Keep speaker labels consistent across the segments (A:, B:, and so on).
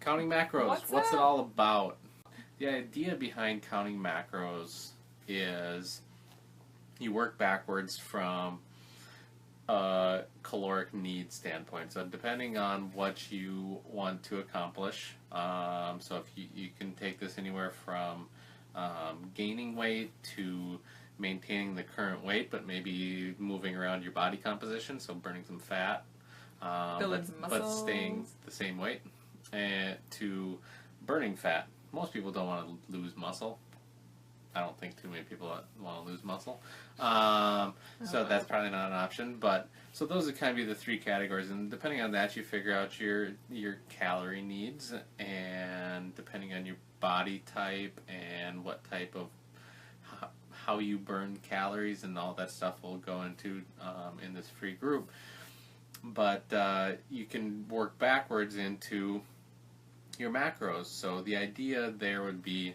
A: Counting macros. What's
B: that?
A: it all about? The idea behind counting macros is you work backwards from a caloric need standpoint. So depending on what you want to accomplish, so if you can take this anywhere from gaining weight to maintaining the current weight, but maybe moving around your body composition, so burning some fat,
B: Building some
A: but
B: muscles.
A: staying the same weight, and to burning fat. Most people don't want to lose muscle. I don't think too many people want to lose muscle. So that's probably not an option. But so those would kind of be the three categories, and depending on that, you figure out your calorie needs, and depending on your body type and what type of how you burn calories and all that stuff will go into in this free group. But you can work backwards into your macros. So the idea there would be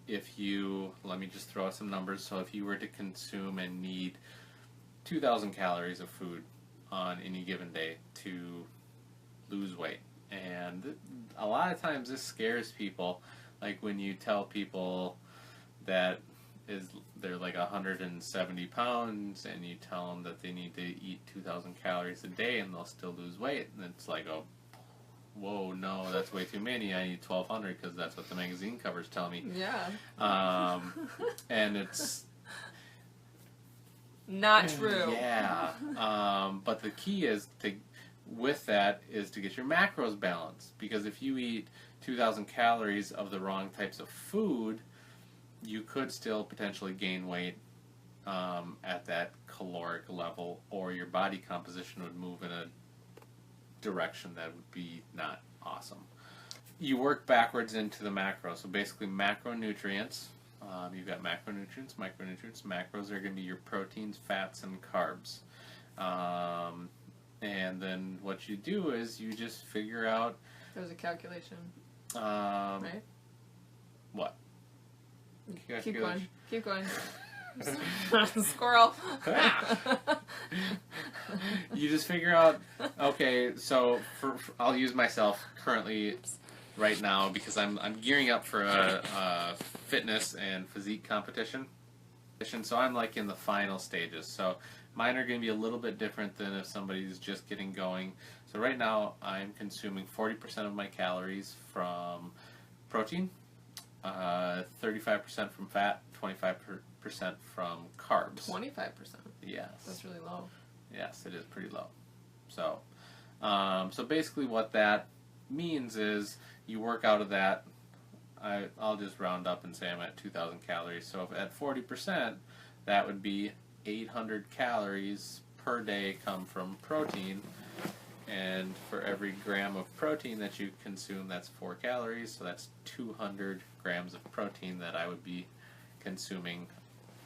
A: if you, let me just throw out some numbers. So if you were to consume and need 2,000 calories of food on any given day to lose weight. And a lot of times this scares people, like when you tell people that they're like 170 pounds and you tell them that they need to eat 2,000 calories a day and they'll still lose weight. And it's like, oh, whoa, no, that's way too many. I need 1,200 because that's what the magazine covers tell me.
B: Yeah.
A: And it's
B: not true.
A: Yeah. But the key is with that is to get your macros balanced, because if you eat 2,000 calories of the wrong types of food, you could still potentially gain weight at that caloric level, or your body composition would move in a direction that would be not awesome. You work backwards into the macro. So basically macronutrients. You've got macronutrients, micronutrients. Macros are going to be your proteins, fats, and carbs. And then what you do is you just figure out...
B: There's a calculation.
A: Right? What?
B: Keep going. Keep going. Squirrel.
A: You just figure out, okay, so I'll use myself currently right now because I'm gearing up for a fitness and physique competition. So I'm like in the final stages. So mine are going to be a little bit different than if somebody's just getting going. So right now I'm consuming 40% of my calories from protein, 35% from fat, 25% from carbs.
B: 25%?
A: Yes.
B: That's really low.
A: Yes, it is pretty low. So, so basically what that means is you work out of that. I'll just round up and say I'm at 2,000 calories. So if at 40%, that would be 800 calories per day come from protein. And for every gram of protein that you consume, that's 4 calories. So that's 200 grams of protein that I would be consuming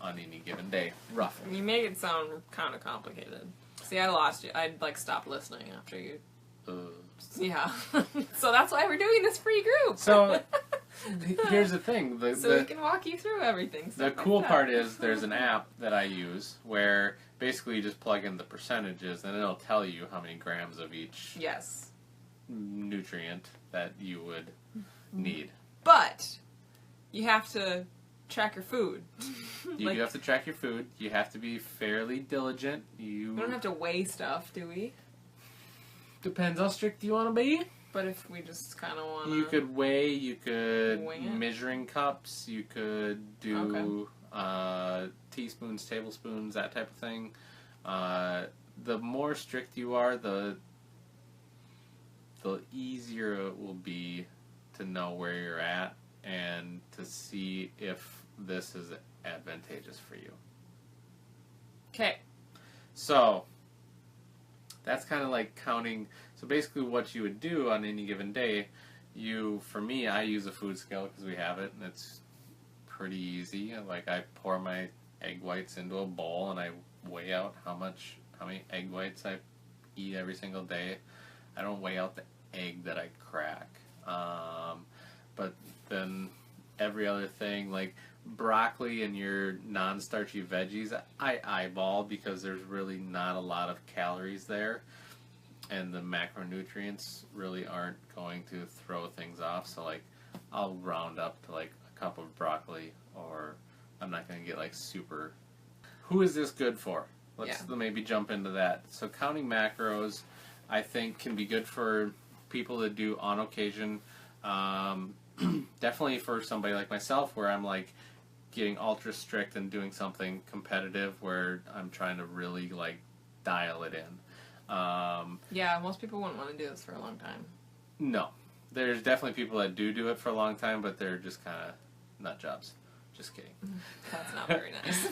A: on any given day, roughly.
B: You make it sound kind of complicated. See, I lost you. I'd like stop listening after you. Yeah. So that's why we're doing this free group.
A: So here's the thing.
B: So we can walk you through everything.
A: The cool part is there's an app that I use where basically you just plug in the percentages and it'll tell you how many grams of each nutrient that you would need.
B: But you have to track your food.
A: You do have to track your food. You have to be fairly diligent. We
B: don't have to weigh stuff, do we?
A: Depends how strict you want to be.
B: But if we just kind of want to...
A: You could weigh, you could
B: wing it?
A: measuring cups, you could do teaspoons, tablespoons, that type of thing. The more strict you are, the easier it will be to know where you're at and to see if this is advantageous for you.
B: Okay.
A: So, that's kind of like counting. So basically what you would do on any given day, for me, I use a food scale because we have it, and it's pretty easy. Like, I pour my egg whites into a bowl, and I weigh out how many egg whites I eat every single day. I don't weigh out the egg that I crack. But then every other thing, like broccoli and your non-starchy veggies, I eyeball because there's really not a lot of calories there. and the macronutrients really aren't going to throw things off. So like, I'll round up to like a cup of broccoli, or I'm not going to get like super. Who is this good for? Let's maybe jump into that. So counting macros, I think, can be good for people that do on occasion. Definitely for somebody like myself, where I'm like getting ultra strict and doing something competitive, where I'm trying to really like dial it in.
B: Yeah, most people wouldn't want to do this for a long time.
A: No, there's definitely people that do it for a long time, but they're just kind of nut jobs. Just kidding.
B: That's not very nice.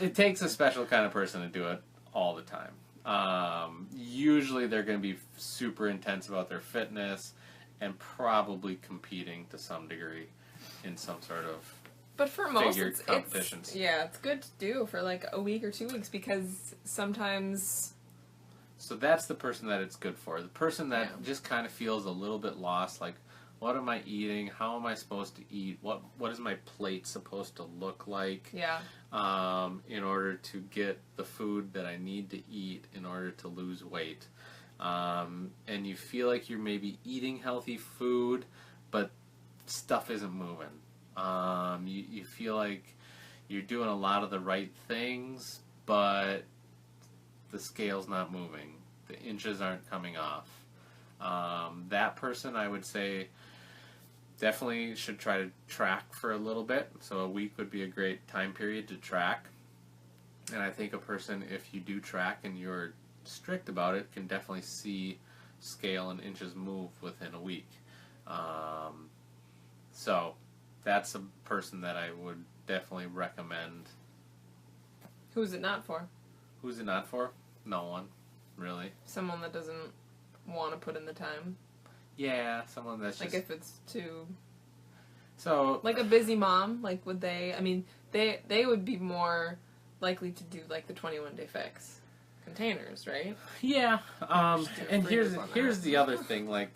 A: It takes a special kind of person to do it all the time. Usually they're going to be super intense about their fitness and probably competing to some degree in some sort of
B: but for most
A: competitions.
B: It's good to do for like a week or 2 weeks, because sometimes.
A: So that's the person that it's good for. The person that just kind of feels a little bit lost, like, what am I eating? How am I supposed to eat? What is my plate supposed to look like?
B: Yeah.
A: In order to get the food that I need to eat in order to lose weight. And you feel like you're maybe eating healthy food, but stuff isn't moving. You feel like you're doing a lot of the right things, but the scale's not moving. The inches aren't coming off. That person, I would say, definitely should try to track for a little bit. So a week would be a great time period to track. And I think a person, if you do track and you're strict about it, can definitely see scale and inches move within a week. So that's a person that I would definitely recommend.
B: Who's it not for?
A: Who's it not for? No one, really.
B: Someone that doesn't want to put in the time.
A: Yeah, someone that's
B: like
A: just...
B: if it's too...
A: So...
B: Like a busy mom, like would they... I mean, they would be more likely to do like the 21-day fix containers, right?
A: Yeah, and here's the other thing, like,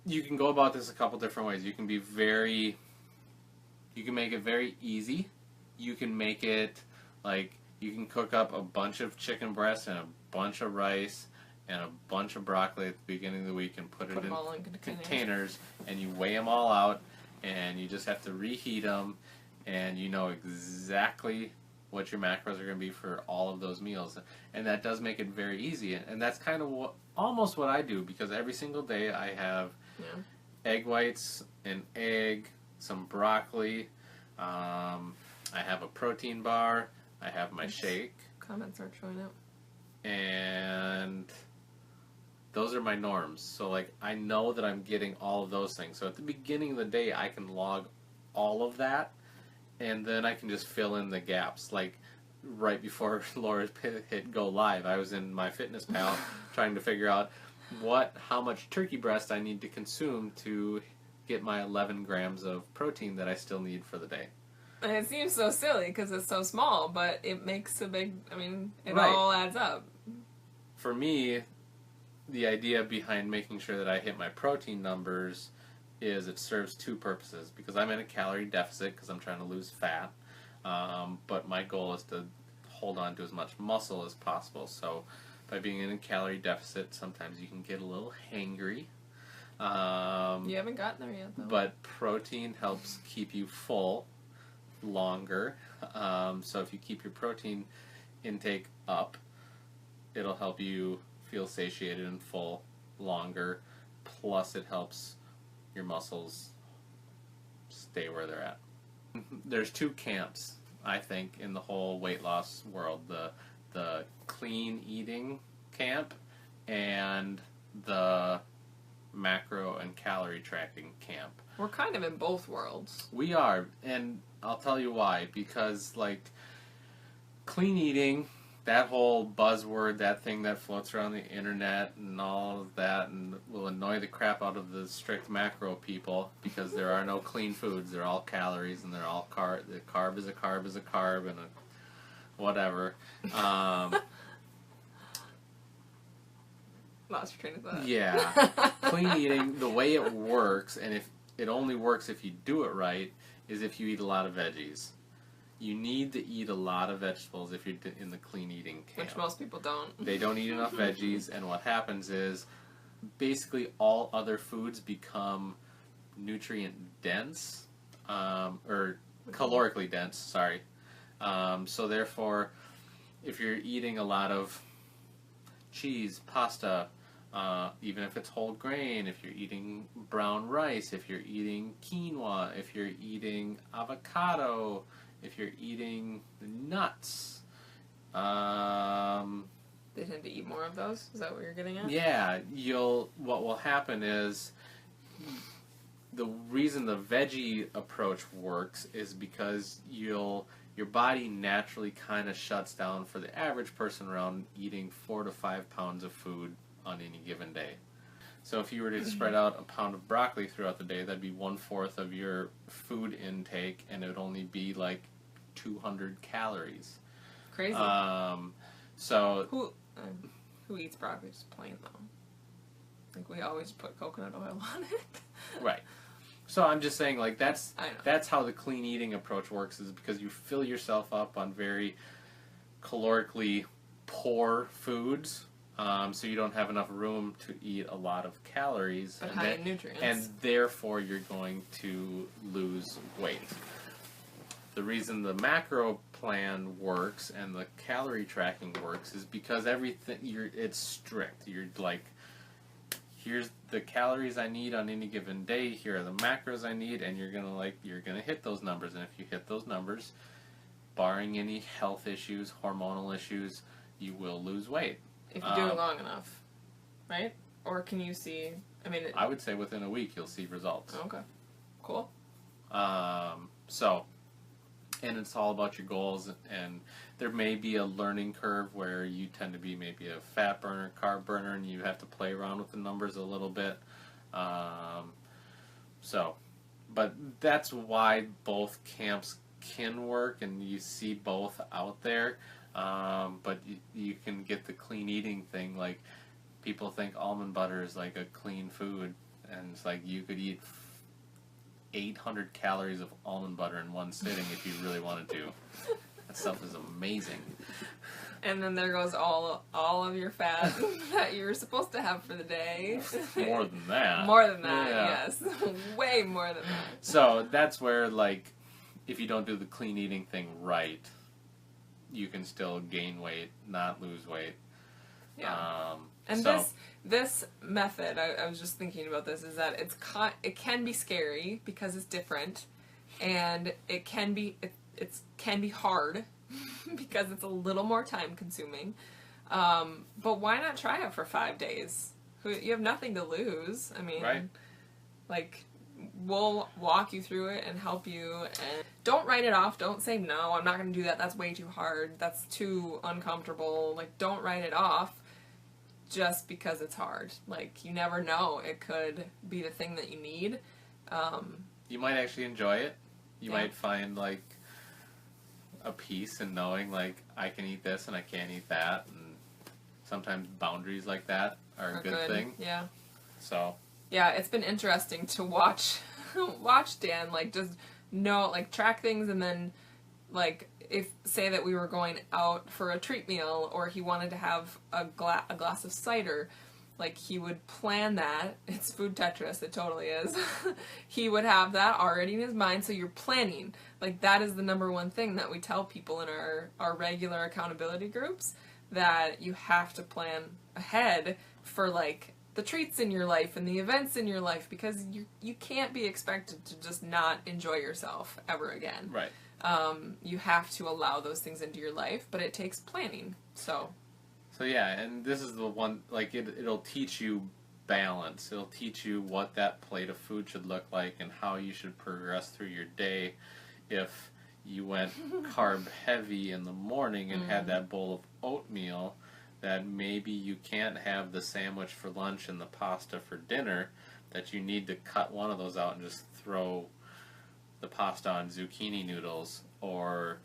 A: you can go about this a couple different ways. You can make it very easy. You can make it, like, you can cook up a bunch of chicken breasts and a bunch of rice and a bunch of broccoli at the beginning of the week and put it in
B: all in
A: containers, and you weigh them all out, and you just have to reheat them, and you know exactly what your macros are going to be for all of those meals. And that does make it very easy. And that's kind of almost what I do, because every single day I have egg whites, an egg, some broccoli, I have a protein bar, I have my shake.
B: Comments aren't showing up.
A: And those are my norms. So, like, I know that I'm getting all of those things. So at the beginning of the day, I can log all of that, and then I can just fill in the gaps. Like, right before Laura's hit go live, I was in my Fitness Pal trying to figure out how much turkey breast I need to consume to get my 11 grams of protein that I still need for the day.
B: And it seems so silly because it's so small, but it makes a big, I mean, it
A: Right.
B: all adds up.
A: For me, the idea behind making sure that I hit my protein numbers is it serves two purposes, because I'm in a calorie deficit because I'm trying to lose fat, but my goal is to hold on to as much muscle as possible. So by being in a calorie deficit, sometimes you can get a little hangry.
B: You haven't gotten there yet, though.
A: But protein helps keep you full longer. So if you keep your protein intake up, it'll help you feel satiated and full longer. Plus, it helps your muscles stay where they're at. There's two camps, I think, in the whole weight loss world. The clean eating camp and the macro and calorie tracking camp.
B: We're kind of in both worlds.
A: We are, and I'll tell you why. Because, like, clean eating, that whole buzzword, that thing that floats around the internet and all of that, and will annoy the crap out of the strict macro people, because there are no clean foods. They're all calories, and they're all carb. The carb is a carb is a carb, and a whatever.
B: Lost your train of thought.
A: Yeah. Clean eating, the way it works, and if it only works if you do it right, is if you eat a lot of veggies. you need to eat a lot of vegetables if you're in the clean eating camp.
B: Which most people don't.
A: They don't eat enough veggies, and what happens is basically all other foods become nutrient dense, or calorically dense, sorry. So therefore, if you're eating a lot of cheese, pasta, even if it's whole grain, if you're eating brown rice, if you're eating quinoa, if you're eating avocado, if you're eating nuts,
B: they tend to eat more of those? Is that what you're getting at?
A: yeah, what will happen is the reason the veggie approach works is because your body naturally kind of shuts down for the average person around eating 4 to 5 pounds of food on any given day. So if you were to spread out a pound of broccoli throughout the day, that'd be 1/4 of your food intake, and it would only be like 200 calories.
B: Crazy.
A: So
B: who eats broccoli just plain though? Like we always put coconut oil on it.
A: right. So I'm just saying, like, that's how the clean eating approach works, is because you fill yourself up on very calorically poor foods, so you don't have enough room to eat a lot of calories.
B: But high in nutrients.
A: And therefore you're going to lose weight. The reason the macro plan works and the calorie tracking works is because it's strict. You're like, here's the calories I need on any given day, here are the macros I need, and you're gonna hit those numbers, and if you hit those numbers, barring any health issues, hormonal issues, you will lose weight.
B: If you do it long enough, right? Or can you see,
A: I would say within a week you'll see results.
B: Okay. Cool.
A: And it's all about your goals, and there may be a learning curve where you tend to be maybe a fat burner, carb burner, and you have to play around with the numbers a little bit. But that's why both camps can work, and you see both out there. But you can get the clean eating thing. Like, people think almond butter is like a clean food, and it's like you could eat 800 calories of almond butter in one sitting if you really wanted to. That stuff is amazing.
B: And then there goes all of your fat that you're supposed to have for the day.
A: More than that.
B: More than that,
A: yeah.
B: yes. Way more than that.
A: So that's where, like, if you don't do the clean eating thing right, you can still gain weight, not lose weight.
B: Yeah. This method, I was just thinking about this, is that it can be scary because it's different, and it can be hard because it's a little more time consuming. But why not try it for 5 days? You have nothing to lose.
A: Right.
B: Like, we'll walk you through it and help you, and don't write it off. Don't say, no, I'm not going to do that. That's way too hard. That's too uncomfortable. Like, don't write it off just because it's hard. Like, you never know. It could be the thing that you need.
A: You might actually enjoy it. You might find, like, a peace in knowing, like, I can eat this and I can't eat that. And sometimes boundaries like that are a good thing.
B: Yeah.
A: So.
B: Yeah, it's been interesting to watch Dan, like, just track things, and then, like, say that we were going out for a treat meal, or he wanted to have a glass of cider, like, he would plan that. It's food Tetris, it totally is. He would have that already in his mind, so you're planning. Like, that is the number one thing that we tell people in our regular accountability groups, that you have to plan ahead for, like, the treats in your life and the events in your life, because you can't be expected to just not enjoy yourself ever again.
A: Right.
B: You have to allow those things into your life, but it takes planning. So
A: yeah, and this is the one, like, it'll teach you balance. It'll teach you what that plate of food should look like and how you should progress through your day. If you went carb heavy in the morning and had that bowl of oatmeal, that maybe you can't have the sandwich for lunch and the pasta for dinner, that you need to cut one of those out and just throw the pasta on zucchini noodles, or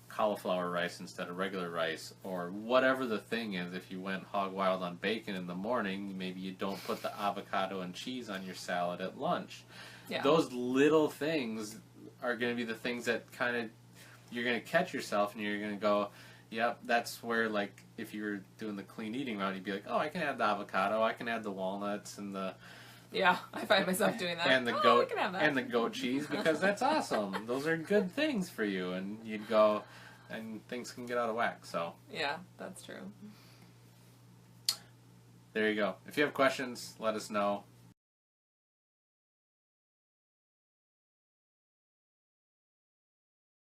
A: cauliflower rice instead of regular rice, or whatever the thing is. If you went hog wild on bacon in the morning, maybe you don't put the avocado and cheese on your salad at lunch. Yeah. Those little things are going to be the things that kind of you're going to catch yourself and you're going to go, yep, that's where, like, if you were doing the clean eating route, you'd be like, oh, I can add the avocado, I can add the walnuts and the...
B: Yeah, I find myself doing that.
A: And the
B: I
A: goat
B: can have that.
A: and the goat cheese, because that's awesome. Those are good things for you, and you'd go, and things can get out of whack. So
B: yeah, that's true.
A: there you go. If you have questions, let us know.